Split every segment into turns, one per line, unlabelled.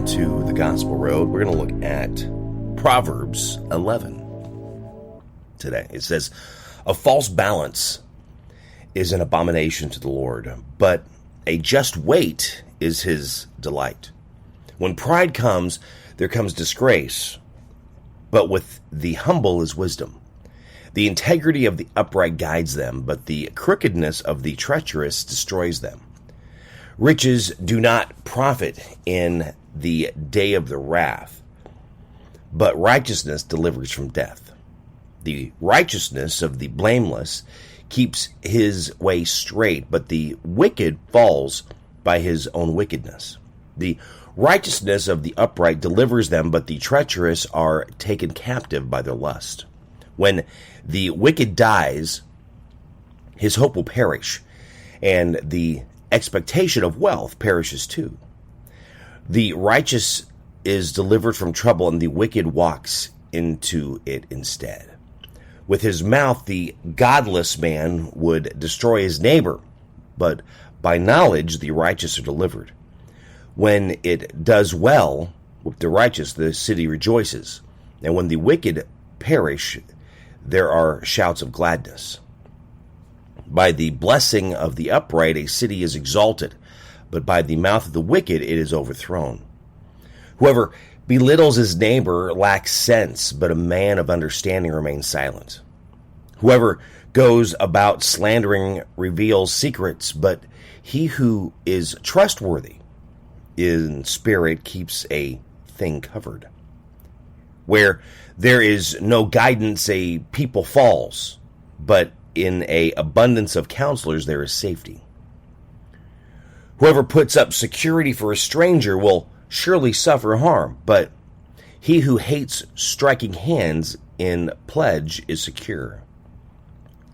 to the Gospel Road. We're going to look at Proverbs 11 today. It says, "A false balance is an abomination to the Lord, but a just weight is his delight. When pride comes, there comes disgrace, but with the humble is wisdom. The integrity of the upright guides them, but the crookedness of the treacherous destroys them. Riches do not profit in the day of the wrath, but righteousness delivers from death. The righteousness of the blameless keeps his way straight, but the wicked falls by his own wickedness. The righteousness of the upright delivers them, but the treacherous are taken captive by their lust. When the wicked dies, his hope will perish, and the expectation of wealth perishes too. The righteous is delivered from trouble, and the wicked walks into it instead. With his mouth, the godless man would destroy his neighbor, but by knowledge the righteous are delivered. When it does well with the righteous, the city rejoices, and when the wicked perish, there are shouts of gladness. By the blessing of the upright, a city is exalted, but by the mouth of the wicked it is overthrown. Whoever belittles his neighbor lacks sense, but a man of understanding remains silent. Whoever goes about slandering reveals secrets, but he who is trustworthy in spirit keeps a thing covered. Where there is no guidance, a people falls, but in an abundance of counselors there is safety. Whoever puts up security for a stranger will surely suffer harm, but he who hates striking hands in pledge is secure.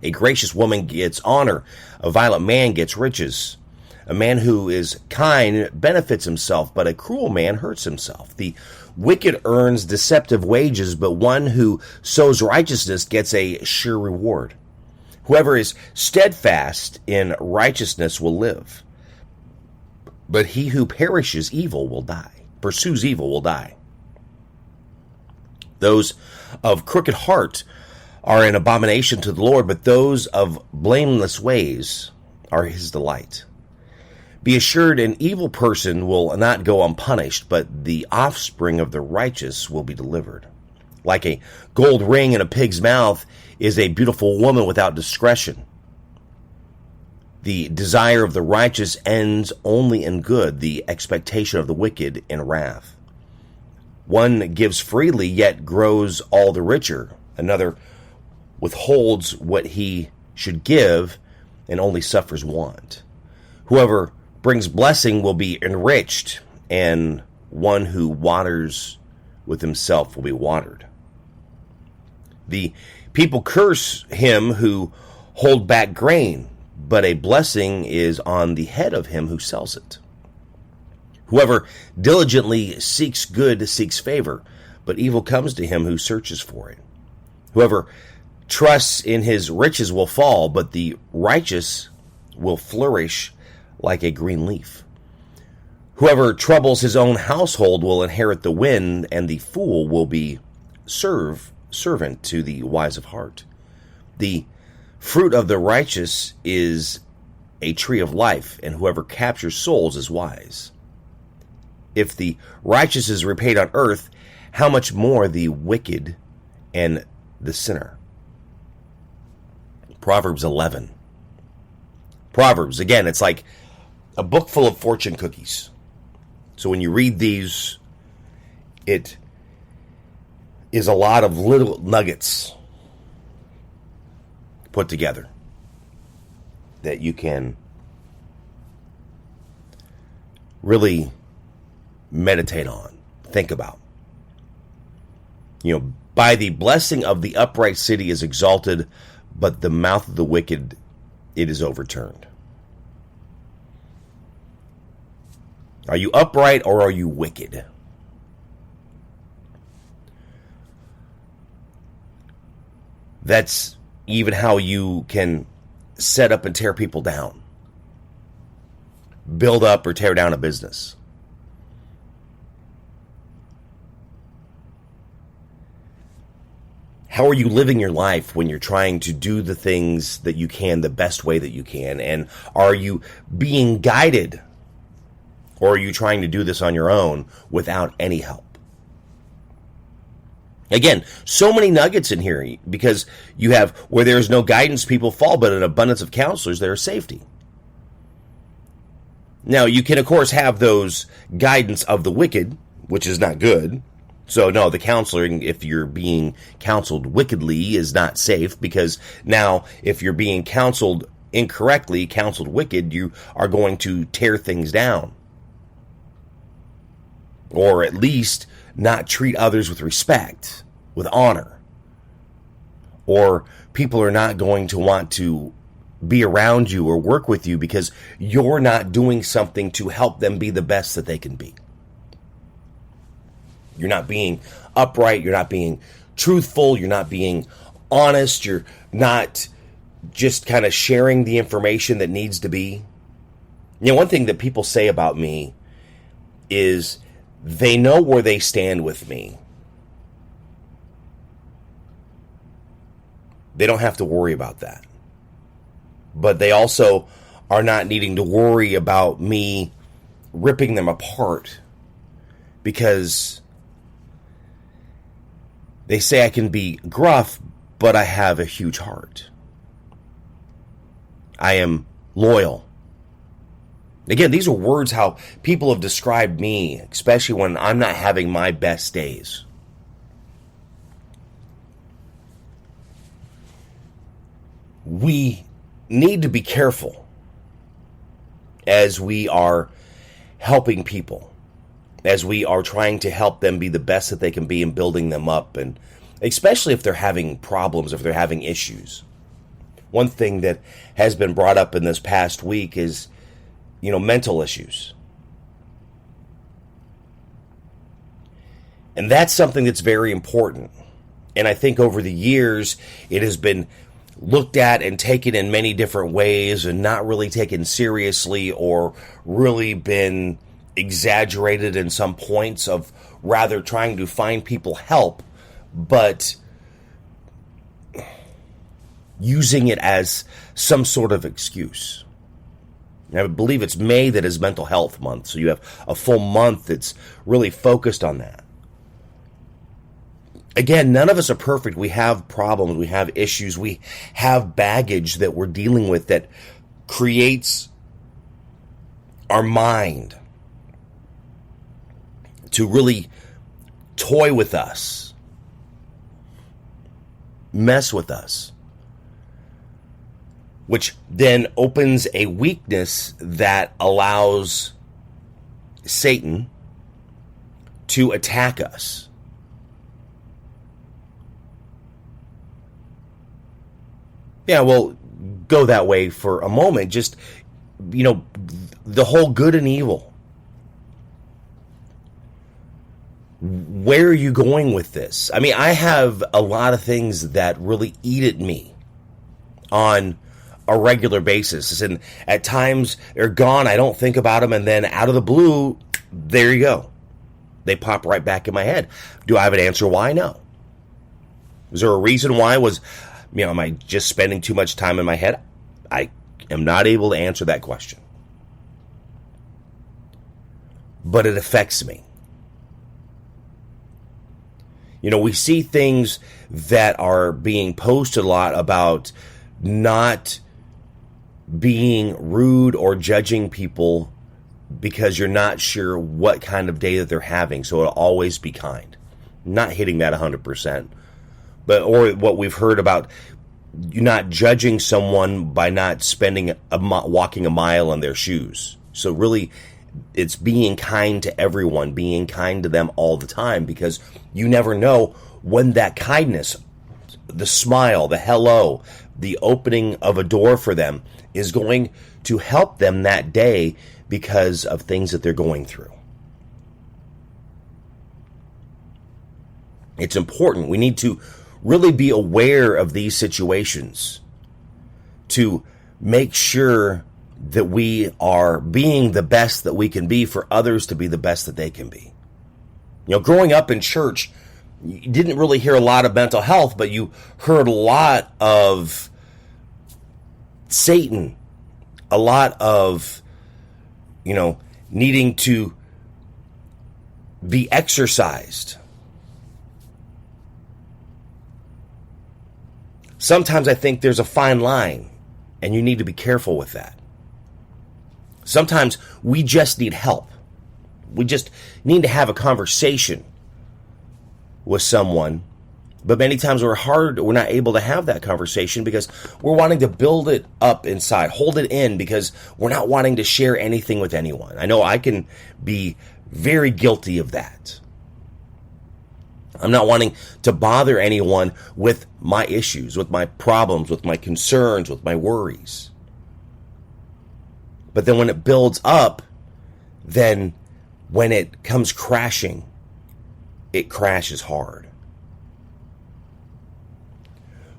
A gracious woman gets honor, a violent man gets riches. A man who is kind benefits himself, but a cruel man hurts himself. The wicked earns deceptive wages, but one who sows righteousness gets a sure reward. Whoever is steadfast in righteousness will live, but he who pursues evil will die. Those of crooked heart are an abomination to the Lord, but those of blameless ways are his delight. Be assured, an evil person will not go unpunished, but the offspring of the righteous will be delivered. Like a gold ring in a pig's mouth is a beautiful woman without discretion. The desire of the righteous ends only in good, the expectation of the wicked in wrath. One gives freely, yet grows all the richer. Another withholds what he should give and only suffers want. Whoever brings blessing will be enriched, and one who waters with himself will be watered. The people curse him who hold back grain, but a blessing is on the head of him who sells it. Whoever diligently seeks good seeks favor, but evil comes to him who searches for it. Whoever trusts in his riches will fall, but the righteous will flourish like a green leaf. Whoever troubles his own household will inherit the wind, and the fool will be servant to the wise of heart. The fruit of the righteous is a tree of life, and whoever captures souls is wise. If the righteous is repaid on earth, how much more the wicked and the sinner? Proverbs 11. Proverbs, again, it's like a book full of fortune cookies. So when you read these, it is a lot of little nuggets put together that you can really meditate on, think about. By the blessing of the upright city is exalted, but the mouth of the wicked it is overturned. Are you upright or are you wicked? That's even how you can set up and tear people down. Build up or tear down a business. How are you living your life when you're trying to do the things that you can the best way that you can? And are you being guided? Or are you trying to do this on your own without any help? Again, so many nuggets in here because you have where there is no guidance, people fall, but an abundance of counselors, there is safety. Now, you can, of course, have those guidance of the wicked, which is not good. So, no, the counseling, if you're being counseled wickedly, is not safe because now, if you're being counseled incorrectly, counseled wicked, you are going to tear things down. Or at least not treat others with respect, with honor. Or people are not going to want to be around you or work with you because you're not doing something to help them be the best that they can be. You're not being upright. You're not being truthful. You're not being honest. You're not just kind of sharing the information that needs to be. You know, one thing that people say about me is they know where they stand with me. They don't have to worry about that. But they also are not needing to worry about me ripping them apart because they say I can be gruff, but I have a huge heart. I am loyal. Again, these are words how people have described me, especially when I'm not having my best days. We need to be careful as we are helping people, as we are trying to help them be the best that they can be and building them up, and especially if they're having problems, if they're having issues. One thing that has been brought up in this past week is, mental issues. And that's something that's very important. And I think over the years, it has been looked at and taken in many different ways and not really taken seriously or really been exaggerated in some points of rather trying to find people help, but using it as some sort of excuse. And I believe it's May that is Mental Health Month, so you have a full month that's really focused on that. Again, none of us are perfect. We have problems, we have issues, we have baggage that we're dealing with that creates our mind to really toy with us, mess with us, which then opens a weakness that allows Satan to attack us. Yeah, well, go that way for a moment. Just, the whole good and evil. Where are you going with this? I mean, I have a lot of things that really eat at me on a regular basis. And at times they're gone. I don't think about them. And then out of the blue, there you go. They pop right back in my head. Do I have an answer why? No. Is there a reason why? Am I just spending too much time in my head? I am not able to answer that question. But it affects me. We see things that are being posted a lot about not being rude or judging people because you're not sure what kind of day that they're having. So it'll always be kind. Not hitting that 100%. Or what we've heard about, you're not judging someone by not walking a mile in their shoes. So really, it's being kind to everyone, being kind to them all the time, because you never know when that kindness, the smile, the hello, the opening of a door for them is going to help them that day because of things that they're going through. It's important. We need to really be aware of these situations to make sure that we are being the best that we can be for others to be the best that they can be. Growing up in church, You didn't really hear a lot of mental health, but you heard a lot of Satan, a lot of, needing to be exercised. Sometimes I think there's a fine line, and you need to be careful with that. Sometimes we just need help. We just need to have a conversation with someone. But many times we're not able to have that conversation because we're wanting to build it up inside, hold it in, because we're not wanting to share anything with anyone. I know I can be very guilty of that. I'm not wanting to bother anyone with my issues, with my problems, with my concerns, with my worries. But then when it builds up, then when it comes crashing, it crashes hard.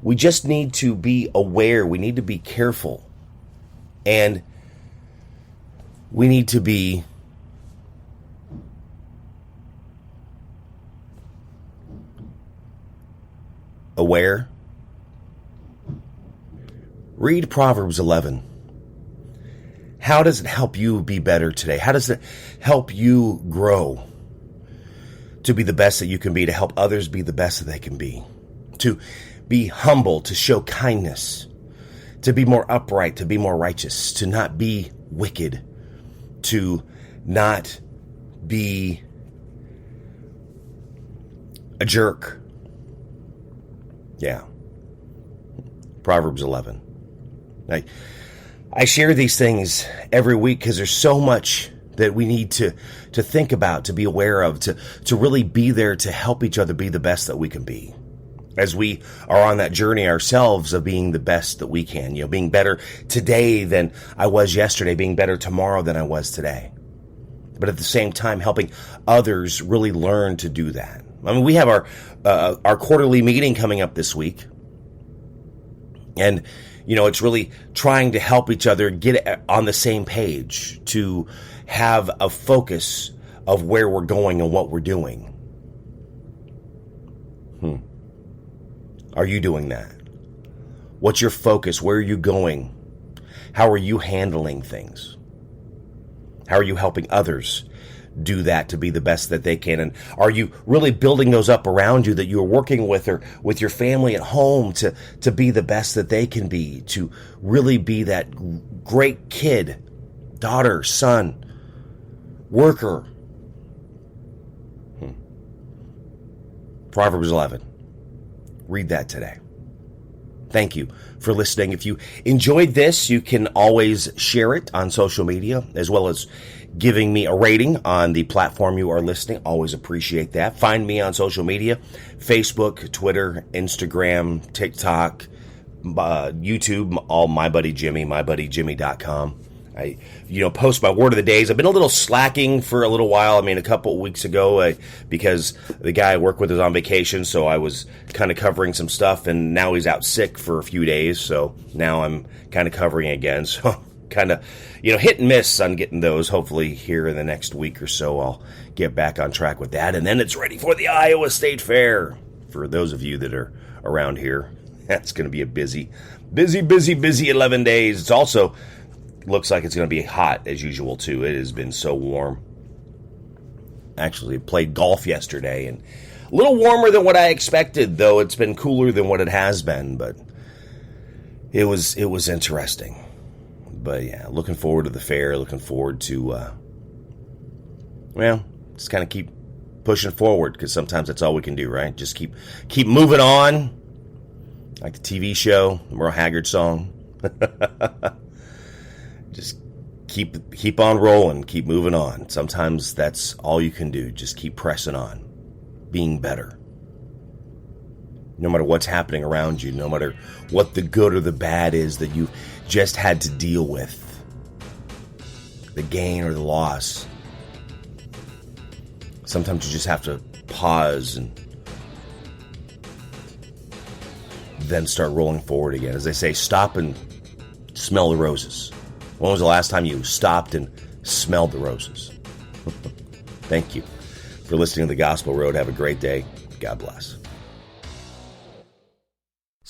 We just need to be aware. We need to be careful. And we need to be aware. Read Proverbs 11. How does it help you be better today? How does it help you grow to be the best that you can be, to help others be the best that they can be, to be humble, to show kindness, to be more upright, to be more righteous, to not be wicked, to not be a jerk? Yeah. Proverbs 11. I share these things every week because there's so much that we need to think about, to be aware of, to really be there to help each other be the best that we can be. As we are on that journey ourselves of being the best that we can, being better today than I was yesterday, being better tomorrow than I was today. But at the same time, helping others really learn to do that. I mean, we have our quarterly meeting coming up this week. And, it's really trying to help each other get on the same page, to have a focus of where we're going and what we're doing. Are you doing that? What's your focus? Where are you going? How are you handling things? How are you helping others do that to be the best that they can? And are you really building those up around you that you're working with, or with your family at home, to be the best that they can be, to really be that great kid, daughter, son, worker? Proverbs 11. Read that today. Thank you for listening. If you enjoyed this, you can always share it on social media, as well as giving me a rating on the platform you are listening. Always appreciate that. Find me on social media: Facebook, Twitter, Instagram, TikTok, YouTube, all My Buddy Jimmy, mybuddyjimmy.com. I, post my word of the days. I've been a little slacking for a little while. A couple of weeks ago, because the guy I work with is on vacation, so I was kind of covering some stuff, and now he's out sick for a few days, so now I'm kind of covering again. So kind of, hit and miss on getting those. Hopefully here in the next week or so, I'll get back on track with that, and then it's ready for the Iowa State Fair. For those of you that are around here, that's going to be a busy 11 days. It's also looks like it's going to be hot as usual, too. It has been so warm. Actually, played golf yesterday, and a little warmer than what I expected, though it's been cooler than what it has been, but it was interesting. But yeah, looking forward to the fair, looking forward to, just kind of keep pushing forward, because sometimes that's all we can do, right? Just keep moving on, like the TV show, the Merle Haggard song. Just keep on rolling, keep moving on. Sometimes that's all you can do. Just keep pressing on, being better. No matter what's happening around you, no matter what the good or the bad is that you just had to deal with, the gain or the loss. Sometimes you just have to pause and then start rolling forward again. As they say, stop and smell the roses. When was the last time you stopped and smelled the roses? Thank you for listening to The Gospel Road. Have a great day. God bless.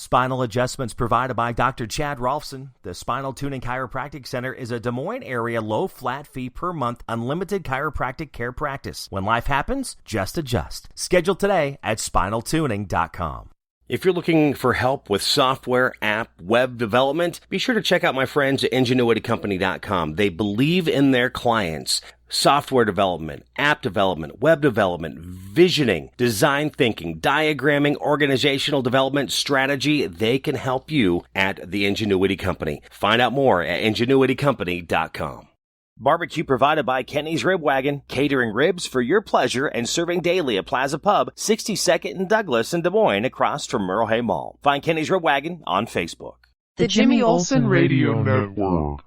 Spinal adjustments provided by Dr. Chad Rolfson. The Spinal Tuning Chiropractic Center is a Des Moines area low flat fee per month unlimited chiropractic care practice. When life happens, just adjust. Schedule today at spinaltuning.com.
If you're looking for help with software, app, web development, be sure to check out my friends at ingenuitycompany.com. They believe in their clients. Software development, app development, web development, visioning, design thinking, diagramming, organizational development, strategy. They can help you at the Ingenuity Company. Find out more at ingenuitycompany.com. Barbecue provided by Kenny's Rib Wagon, catering ribs for your pleasure and serving daily at Plaza Pub, 62nd and Douglas in Des Moines, across from Merle Hay Mall. Find Kenny's Rib Wagon on Facebook.
The Jimmy Olsen Radio Network.